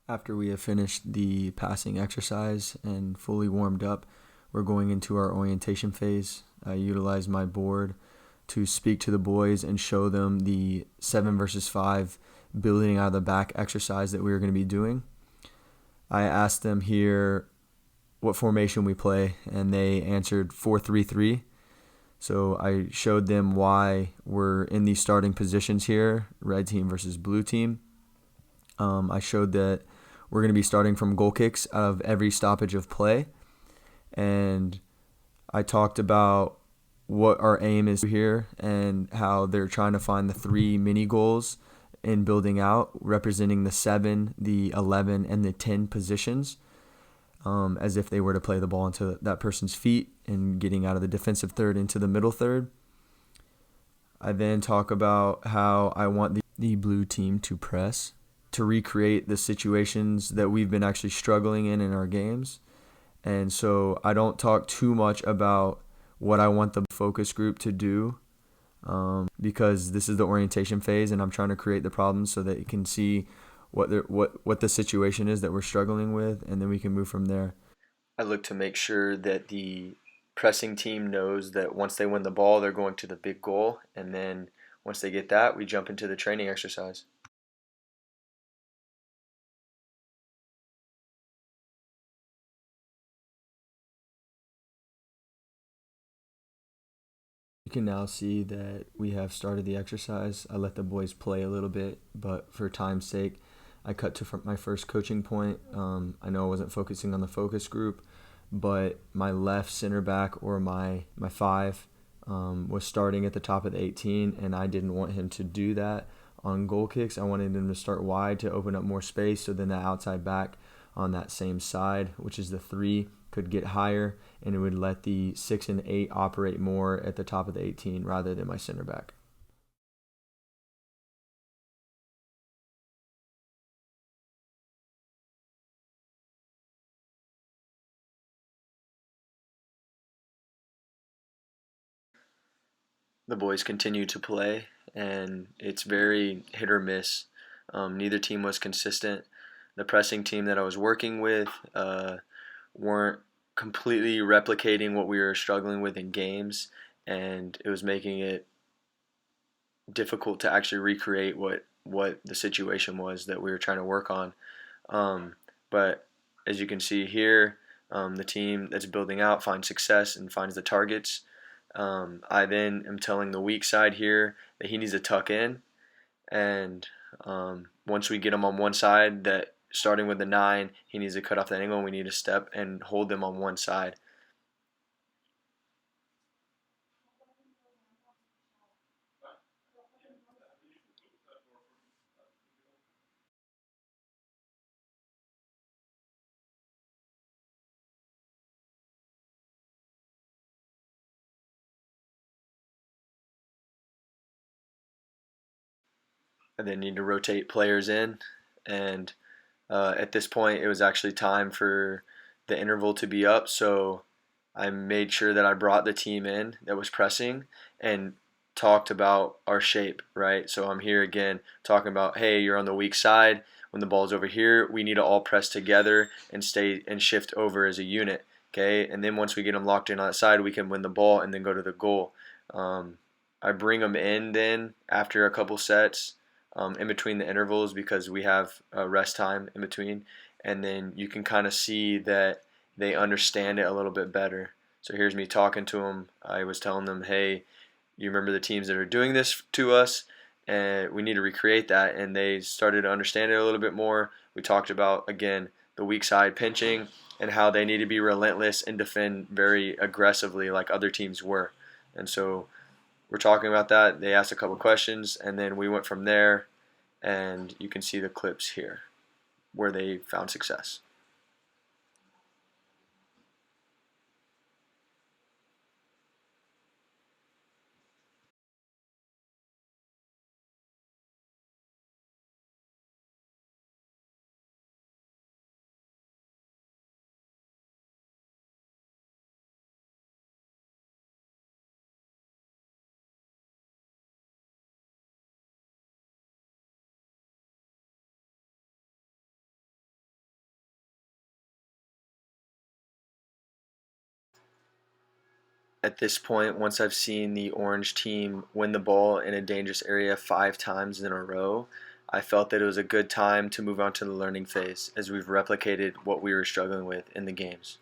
After we have finished the passing exercise and fully warmed up, we're going into our orientation phase. I utilize my board to speak to the boys and show them the 7 versus 5 building out of the back exercise that we were going to be doing. I asked them here what formation we play, and they answered 4-3-3. So I showed them why we're in these starting positions here, red team versus blue team. I showed that we're going to be starting from goal kicks out of every stoppage of play. And I talked about what our aim is here and how they're trying to find the 3 mini goals in building out, representing the 7, the 11, and the 10 positions, as if they were to play the ball into that person's feet and getting out of the defensive third into the middle third. I then talk about how I want the blue team to press, to recreate the situations that we've been actually struggling in our games. And so I don't talk too much about what I want the focus group to do, because this is the orientation phase and I'm trying to create the problems so that you can see what the situation is that we're struggling with, and then we can move from there. I look to make sure that the pressing team knows that once they win the ball, they're going to the big goal, and then once they get that, we jump into the training exercise. You can now see that we have started the exercise. I let the boys play a little bit, but for time's sake, I cut to my first coaching point. I know I wasn't focusing on the focus group, but my left center back, or my 5, was starting at the top of the 18, and I didn't want him to do that on goal kicks. I wanted him to start wide to open up more space, so then the outside back on that same side, which is the 3, could get higher, and it would let the 6 and 8 operate more at the top of the 18 rather than my center back. The boys continue to play, and it's very hit or miss. Neither team was consistent. The pressing team that I was working with weren't completely replicating what we were struggling with in games, and it was making it difficult to actually recreate what the situation was that we were trying to work on. But as you can see here, the team that's building out finds success and finds the targets. I then am telling the weak side here that he needs to tuck in, and once we get him on one side, that starting with the 9, he needs to cut off that angle, and we need to step and hold them on one side. I then need to rotate players in, and at this point, it was actually time for the interval to be up, so I made sure that I brought the team in that was pressing and talked about our shape, right? So I'm here again talking about, hey, you're on the weak side. When the ball's over here, we need to all press together and stay and shift over as a unit, okay? And then once we get them locked in on that side, we can win the ball and then go to the goal. Um, I bring them in then after a couple sets, in between the intervals, because we have rest time in between, and then you can kind of see that they understand it a little bit better. So here's me talking to them. I was telling them, hey, you remember the teams that are doing this to us, and we need to recreate that. And they started to understand it a little bit more. We talked about, again, the weak side pinching and how they need to be relentless and defend very aggressively like other teams were. And so we're talking about that. They asked a couple questions, and then we went from there. And you can see the clips here where they found success. at this point, once I've seen the Orange team win the ball in a dangerous area 5 times in a row, I felt that it was a good time to move on to the learning phase as we've replicated what we were struggling with in the games.